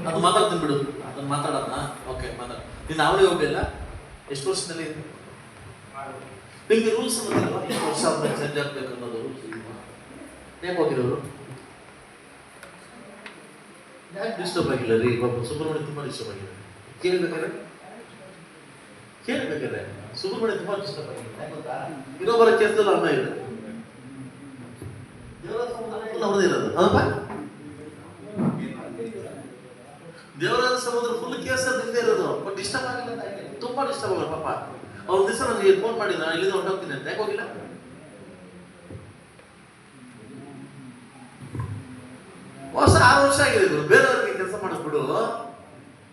ಅದು ಮಾತಾಡ್ತೀನಿ ಬಿಡು, ಅದನ್ನು ಮಾತಾಡೋಣ. ಓಕೆ, ಮಾತಾಡ. ನೀನು ಅವಳೇ ಹೋಗಲಿಲ್ಲ, ಎಷ್ಟು ವರ್ಷದಲ್ಲಿ ನಿಮಗೆ ರೂಲ್ಸ್ ಗೊತ್ತಿಲ್ಲ, ಎಷ್ಟು ವರ್ಷ ಆದ್ಮೇಲೆ ಚೇಂಜ್ ಆಗ್ಬೇಕು ಅನ್ನೋದು ರೂಲ್ಸ್ ಯಾಕೆ ಹೋಗಿರೋರು? ಯಾಕೆ ಡಿಸ್ಟರ್ಬ್ ಆಗಿಲ್ಲ ರೀ? ಬಾಬು ಸುಬ್ರಹ್ಮಣ್ಯ ತುಂಬ ಡಿಸ್ಟರ್ಬ್ ಆಗಿದೆ. ಕೇಳಬೇಕಾದ್ರೆ ಸುಬ್ರಹ್ಮಣ್ಯ ತುಂಬ ಡಿಸ್ಟರ್ಬ್ ಆಗಿದೆ. ಗೊತ್ತಾ, ಇನ್ನೊಬ್ಬರ ಕೇಸಲ್ಲಿ ಅನ್ನ ಇದೆ, ಅವ್ರದೇ ಇರೋದು. ಹೌದಪ್ಪ, ದೇವರಾಜ ಸಮುದ್ರ ಫುಲ್ ಕೇಸ್ ನಿಂದೇ ಇರೋದು. ಬಟ್ ಡಿಸ್ಟರ್ಬ್ ಆಗಿಲ್ಲ, ತುಂಬಾ ಡಿಸ್ಟರ್ಬ್ ಆಗಲ್ಲ ಪಾಪ. ಅವ್ರ ದಿವಸ ನನಗೆ ಫೋನ್ ಮಾಡಿದ, ಇಲ್ಲಿಂದ ಹೊರಟೋಗ್ತೀನಿ ಅಂತ. ಯಾಕೆ ಹೋಗಿಲ್ಲ? ವರ್ಷ 6 ವರ್ಷ ಆಗಿದೆ ಗುರು, ಬೇರೆಯವ್ರಿಗೆ ಕೆಲಸ ಮಾಡಿಸ್ಬಿಡು.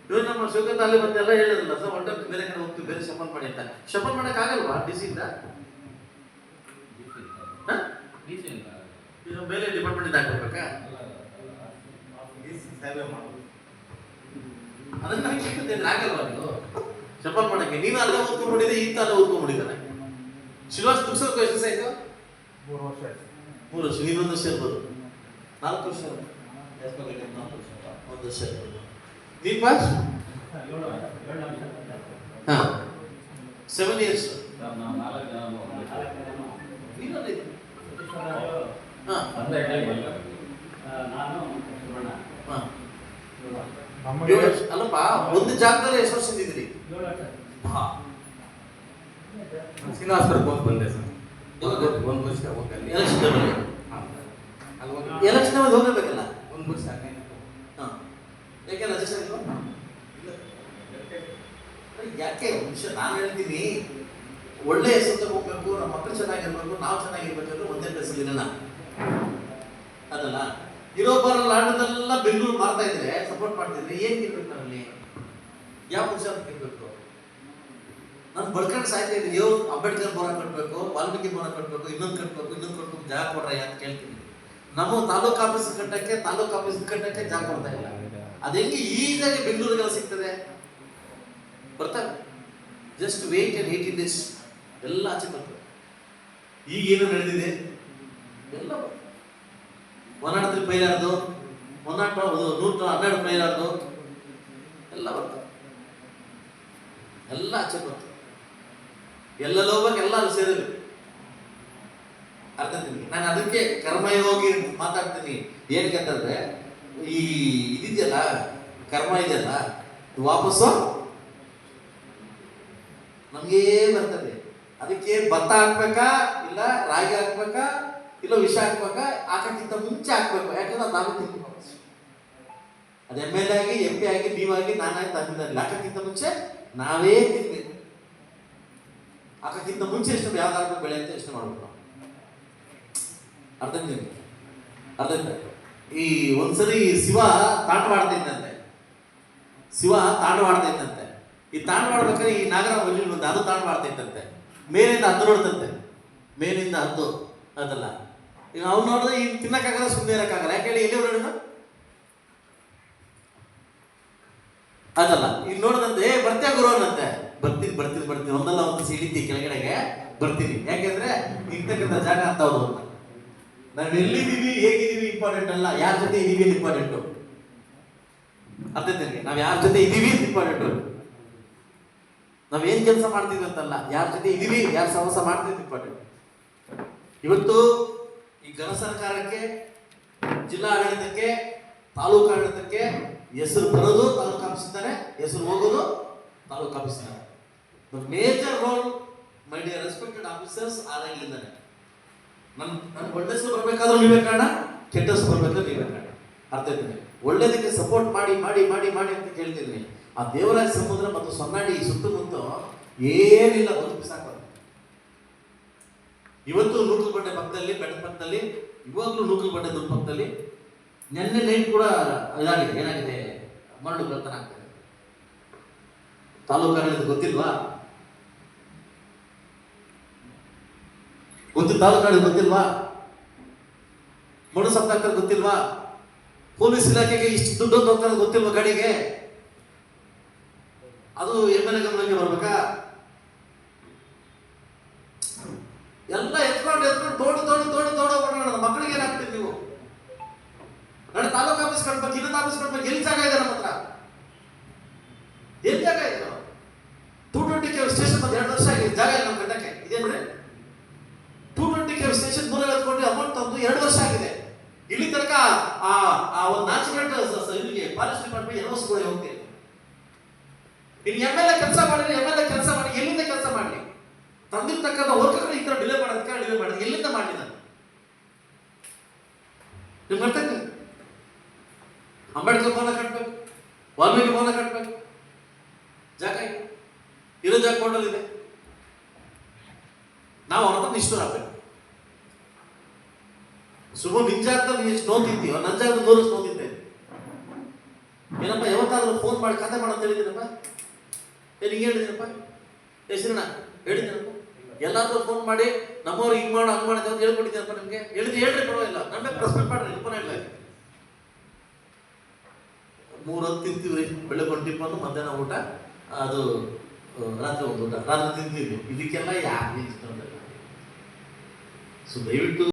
ಇವ್ರು ನಮ್ಮ ಶಿವಕಂತ ಅಲ್ಲಿ ಬಂದೆಲ್ಲ ಹೇಳಿದ್ರಲ್ಲ ಸರ್, ಹೊರಟೋಗ್ತಿ, ಬೇರೆ ಕಡೆ ಹೋಗ್ತೀವಿ, ಬೇರೆ ಶಪನ್ ಮಾಡಿ ಅಂತ. ಶಪನ್ ಮಾಡಕ್ ಆಗಲ್ವಾ ಡಿಸಿಯಿಂದ? ಬೇರೆ ಡಿಪಾರ್ಟ್ಮೆಂಟ್ ಹಾಕ್ಬೇಕಾ? ಅದನ್ನ ಆಗಲ್ವಾ ನೀವು ಶಪನ್ ಮಾಡಕ್ಕೆ? ನೀನು ಅಲ್ಲ ಓದ್ಕೊಂಡ್ಬಿಟ್ಟಿದೆ, ಈತ ಅಲ್ಲ ಓದ್ಕೊಂಡ್ಬಿಟ್ಟಿದ್ದಾನೆ. ಶ್ರೀನಿವಾಸ್ ಮುಗಿಸೋದು ಎಷ್ಟು ಆಯ್ತು? 3 ವರ್ಷ. ನೀನೊಂದು ವರ್ಷ ಇರ್ಬೋದು, 4 ವರ್ಷ, 1 ವರ್ಷ ಇರ್ಬೋದು. ನೀನ್ ಪಾಸ್ 7 years. ಅಲ್ಲಪ್ಪ, ಒಂದು ಜಾಗದಲ್ಲಿ ಎಷ್ಟು ವರ್ಷ ಇದ್ದಿದ್ರಿ? ಶ್ರೀನಿವಾಸಪುರಕ್ಕೆ ಹೋಗಿ ಬಂದೆ ಸರ್. 1 ವರ್ಷ ಹೋಗಲ್ಲಿ ಎಲೆಕ್ಷನ್ ಹೋಗಬೇಕಲ್ಲ, 1 ವರ್ಷ. ಯಾಕೆ ರಜಿಸ್ಟರ್ ಇಲ್ಲ? ಯಾಕೆ ವಿಷಯ ನಾನು ಹೇಳ್ತೀನಿ, ಒಳ್ಳೆ ಹೆಸರು ತಗೋಬೇಕು, ನಮ್ಮ ಮಕ್ಕಳು ಚೆನ್ನಾಗಿರ್ಬೇಕು, ನಾವು ಚೆನ್ನಾಗಿರ್ಬೇಕಂದ್ರೆ ಒಂದೇ ಪ್ಲೇಸಲ್ಲಿ ಇರೋಣ ಅದಲ್ಲ. ಇರೋಬ್ಬರ ಲಾಂಡದೆಲ್ಲ ಬೆಂಗಳೂರು ಮಾಡ್ತಾ ಇದ್ರೆ ಸಪೋರ್ಟ್ ಮಾಡ್ತಿದ್ರೆ ಏನ್ ಇರ್ಬೇಕು ನನ್ನಲ್ಲಿ? ಯಾವ ಪುರುಷಾರ್ಥ ಇರ್ಬೇಕು? ನಾನು ಬಡ್ಕೊಂಡು ಸಾಯ್ತಾ ಇದ್ದೀನಿ. ಅಂಬೇಡ್ಕರ್ ಭವನ ಕಟ್ಟಬೇಕು, ವಾಲ್ಮೀಕಿ ಭವನ ಕಟ್ಟಬೇಕು, ಇನ್ನೊಂದು ಕಟ್ಟಬೇಕು, ಜಾಗ ಕೊಡ್ರ ಅಂತ ಕೇಳ್ತೀನಿ. ನಮ್ಮ ತಾಲೂಕು ಆಫೀಸ್ ಕಟ್ಟಕ್ಕೆ ಜಾಗ ಕೊಡ್ತಾ ಇಲ್ಲ. ಅದು ಹೆಂಗೆ ಈಗಾಗಿ ಬೆಂಗಳೂರಿಗೆಲ್ಲ ಸಿಗ್ತದೆ? ಬರ್ತಾರೆ, ಜಸ್ಟ್ ವೇಟ್ ಅಂಡ್ 18 days ಎಲ್ಲ ಆಚೆ ಬರ್ತದೆ. ಈಗ ಏನು ನಡೆದಿದೆ ಎಲ್ಲ 103 ಪೈಲಾರ್ದು, 112 ಪೈಲಾರ್ದು ಎಲ್ಲ ಬರ್ತದೆ, ಎಲ್ಲ ಆಚೆ ಬರ್ತದೆ. ಎಲ್ಲೆಲ್ಲ ಹೋಗ್ಬೇಕು, ಎಲ್ಲ ಅಲ್ಲಿ ಸೇರಬೇಕು. ಅರ್ಥ ಆಗ್ತೀನಿ. ನಾನು ಅದಕ್ಕೆ ಕರ್ಮಯೋಗಿ ಮಾತಾಡ್ತೀನಿ. ಏನಕ್ಕಂತಂದ್ರೆ ಈ ಇದಿದೆಯಲ್ಲ, ಕರ್ಮ ಇದೆಯಲ್ಲ, ವಾಪಸ್ಸು ನಮ್ಗೇ ಬರ್ತದೆ. ಅದಕ್ಕೆ ಭತ್ತ ಹಾಕ್ಬೇಕಾ, ಇಲ್ಲ ರಾಗಿ ಹಾಕ್ಬೇಕಾ, ಇಲ್ಲ ವಿಷ ಹಾಕ್ಬೇಕಾ? ಹಾಕಕ್ಕಿಂತ ಮುಂಚೆ ಹಾಕ್ಬೇಕು. ಯಾಕಂದ್ರೆ ನಾವೇ ತಿನ್ಬೇಕು ವಾಪಸ್. ಅದು MLA ಆಗಿ, MP ಆಗಿ, ನೀವಾಗಿ, ನಾನಾಗಿ ತಂದಿಲ್ಲ. ಹಾಕಕ್ಕಿಂತ ಮುಂಚೆ ನಾವೇ ತಿನ್ಬೇಕು. ಹಾಕಕ್ಕಿಂತ ಮುಂಚೆ ಎಷ್ಟು ಯಾವ್ದಾದ್ರು ಬೆಳೆ ಅಂತ ಎಷ್ಟು ಮಾಡ್ಬೇಕು. ಅರ್ಥ ಈ ಒಂದ್ಸರಿ ಶಿವ ತಾಂಡವಾಡ್ತಿದ್ದಂತೆ. ಈ ತಾಂಡವಾಡ್ಬೇಕಾದ್ರೆ ಈ ನಾಗರ ಒಳ್ಳೆ ಬಂದ, ಅದು ತಾಂಡವಾಡ್ತಿದ್ದಂತೆ. ಮೇಲಿಂದ ಹದ್ದು ನೋಡ್ತಂತೆ, ಮೇಲಿಂದ ಹದ್ದು ಅದಲ್ಲ. ಈಗ ಅವ್ನು ನೋಡಿದ್ರೆ ಈಗ ತಿನ್ನಕ್ಕಾಗಲ್ಲ, ಸುಮ್ಮನೆ ಇರಕ್ಕಾಗಲ್ಲ. ಯಾಕೆ ಹೇಳಿ? ಎಲ್ಲಿ ಹೊರಡೋಣ ಅದಲ್ಲ. ಈಗ ನೋಡದಂತೆ, ಬರ್ತೀಯ ಗುರು ಅನ್ನಂತೆ. ಬರ್ತೀನಿ ಒಂದಲ್ಲ ಒಂದು ಸಿಡಿತಿ ಕೆಳಗಡೆಗೆ ಬರ್ತೀನಿ. ಯಾಕೆಂದ್ರೆ ಇರ್ತಕ್ಕಂಥ ಜಾಗ ಅಂತ ಹೌದು ಅಂತ. ನಾವು ಎಲ್ಲಿದ್ದೀವಿ, ಹೇಗಿದ್ದೀವಿ ಇಂಪಾರ್ಟೆಂಟ್ ಅಲ್ಲ, ಯಾರ ಜೊತೆ ಇದೀವಿ ಅಂತ ಇಂಪಾರ್ಟೆಂಟು. ಅರ್ಥೈತೆ? ನಾವ್ ಯಾರ ಜೊತೆ ಇದೀವಿ ಅಂತ ಇಂಪಾರ್ಟೆಂಟು. ನಾವೇನ್ ಕೆಲಸ ಮಾಡ್ತೀವಿ ಅಂತಲ್ಲ, ಯಾರ ಜೊತೆ ಇದೀವಿ, ಯಾರ ಸಹವಾಸ ಮಾಡ್ತೀವಿ ಅಂತ ಇಂಪಾರ್ಟೆಂಟ್. ಇವತ್ತು ಈ ಘನ ಸರ್ಕಾರಕ್ಕೆ, ಜಿಲ್ಲಾ ಆಡಳಿತಕ್ಕೆ, ತಾಲೂಕು ಆಡಳಿತಕ್ಕೆ ಹೆಸರು ಬರೋದು ತಾಲೂಕು ಆಫೀಸಿಂದಾನೆ, ಹೆಸರು ಹೋಗೋದು ತಾಲೂಕು ಆಫೀಸಿಂದಾನೆ. The major role, my dear respected officers, ಆದಾಗಿಂದಾನೆ. ನನ್ಗೆ ಒಳ್ಳೆ ಹೆಸರು ಬರ್ಬೇಕಾದ್ರೂ ನೀವೇ ಕಾರಣ, ಕೆಟ್ಟ ಹೆಸರು ಬರ್ಬೇಕಾದ್ರೂ ನೀವೇ ಕಾರಣ. ಅರ್ಥ ಆಯ್ತದೆ? ಒಳ್ಳೇದಕ್ಕೆ ಸಪೋರ್ಟ್ ಮಾಡಿ ಅಂತ ಕೇಳ್ತಿದ್ದೀನಿ. ಆ ದೇವರಾಜ ಸಮುದ್ರ ಮತ್ತು ಸೊನ್ನಾಡಿ ಸುತ್ತಮುತ್ತ ಏನಿಲ್ಲ, ಬದುಕು ಸಾಕು. ಇವತ್ತು ನೂಕಲ್ ಬಂಡೆ ಪಕ್ಕದಲ್ಲಿ, ಬೆಟ್ಟದ ಪಕ್ಕದಲ್ಲಿ, ಇವಾಗಲೂ ನೂಕಲ್ ಬಂಡೆ ದುಡ್ಡು ಪಕ್ಕದಲ್ಲಿ ನೆನ್ನೆ ನೈಟ್ ಕೂಡ ಇದಾಗಿದೆ. ಏನಾಗಿದೆ? ಮರಳು ಕಳ್ತನ ಆಗ್ತದೆ. ತಾಲೂಕು ಆಡಳಿತ ಗೊತ್ತಿಲ್ವಾ? ತಾಲೂಕು ಆಡಳಿತ ಗೊತ್ತಿಲ್ವಾ? ಮಡು ಸಪ್ತಾಗ್ತಾರೆ ಗೊತ್ತಿಲ್ವಾ? ಪೊಲೀಸ್ ಇಲಾಖೆಗೆ ಇಷ್ಟು ದುಡ್ಡು ಹೋಗ್ತಾರೆ ಗೊತ್ತಿಲ್ವಾ ಗಾಡಿಗೆ? ಅದು MLA ಗಮನಕ್ಕೆ ಬರ್ಬೇಕಾ? ಎಲ್ಲ ಎತ್ಕೊಂಡು ತೋಡು ಓಡಾಡೋದು. ಮಕ್ಕಳಿಗೆ ಏನಾಗ್ತೀರಿ ನೀವು? ಕಟ್ಬೇಕು, ಇನ್ನೊಂದು ಆಫೀಸ್ ಕಟ್ಬೇಕು. ಎಲ್ಲಿ ಜಾಗ ಇದೆ ನಮ್ಮ ಹತ್ರ? ಎಲ್ಲಿ ಜಾಗ ಇದೆ? 220 ಕೆವಿ ಸ್ಟೇಷನ್ ಬಂದು 2 ವರ್ಷ ಆಗಿದೆ, ಜಾಗ ಇಲ್ಲ ನಮ್ಮ ಕಟ್ಟಕ್ಕೆ. ಇದೇನ್ರಿ 220 ಕೆವಿ ಸ್ಟೇಷನ್ 150 ಕೋಟಿ ಅಮೌಂಟ್ ತಂದು 2 ವರ್ಷ ಆಗಿದೆ. ಇಲ್ಲಿ ತನಕ ಆ ಒಂದು ನ್ಯಾಚುರಲ್ ಇಲ್ಲಿಗೆ ಫಾರೆಸ್ಟ್ ಡಿಪಾರ್ಟ್ಮೆಂಟ್ ಎನ್ಒಸ್ಗಳು ಹೋಗ್ತೀವಿ. ಇನ್ನು MLA ಕೆಲಸ ಮಾಡಿದ್ರೆ MLA ಕೆಲಸ ಮಾಡಿ ಎಲ್ಲಿಂದ ಕೆಲಸ ಮಾಡಲಿ? ತಂದಿರ್ತಕ್ಕಂಥ ವರ್ಕ್ಗಳು ಈ ತರ ಡಿಲೇ ಮಾಡೋದು ಎಲ್ಲಿಂದ ಮಾಡಲಿ? ನಾನು ನಿಮ್ಗೆ ಅರ್ಥ ಆಗ್ತದೆ? ಅಂಬೇಡ್ಕರ್ ಭವನ ಕಟ್ಟಬೇಕು, ವಾಲ್ಮೀಕಿ ಭವನ ಕಟ್ಟಬೇಕು, ಜಾಗ ಇರೋ ಜಾಗ ಕೊಂಡಲ್ಲಿದೆ. ನಾವು ಅವ್ರ ಹತ್ರ ನಿಷ್ಠುರ ಆಗ್ಬೇಕು. ಸುಮ್ಮ ನಿನ್ ಜಾಗದಲ್ಲಿ ನೀನು ಎಷ್ಟು ನೋತಿದ್ದೀವ, ನನ್ನ ಜಾಗದಲ್ಲಿ 100 ನೋತಿದ್ದೆ. ಏನಪ್ಪ ಯಾವತ್ತಾದ್ರೂ ಫೋನ್ ಮಾಡಿ ಕತೆ ಮಾಡಂತ ಹೇಳಿದ್ದೀನಪ್ಪ? ಹಿಂಗೆ ಹೇಳಿದ್ದೀನಪ್ಪ? ಹೆಸರಿನ ಹೇಳಿದ್ದೀನಪ್ಪ? ಎಲ್ಲಾದ್ರೂ ಫೋನ್ ಮಾಡಿ ನಮ್ಮವ್ರು ಹಿಂಗ್ ಮಾಡೋ ಹಂಗ್ ಮಾಡಿದೆ ಅಂತ ಹೇಳ್ಕೊಟ್ಟಿದ್ದೀನಪ್ಪ ನಿಮ್ಗೆ? ಹೇಳ್ರಿ ಪರವಾಗಿಲ್ಲ, ನಮ್ಗೆ ಪ್ರಶ್ನೆ ಮಾಡ್ರಿ, ನಿಪ್ಪನ ಇಲ್ಲ. 3 ಹೊತ್ತು ತಿಂತೀವ್ರಿ, ಬೆಳಗ್ಗೆ 1 ಟಿಫನ್, ಮಧ್ಯಾಹ್ನ ಊಟ, ಅದು ರಾತ್ರಿ 1 ಊಟ, ರಾತ್ರಿ ತಿಂತೀವಿ. ಇದಕ್ಕೆಲ್ಲ ಯಾಕೆ? ಸೊ ದಯವಿಟ್ಟು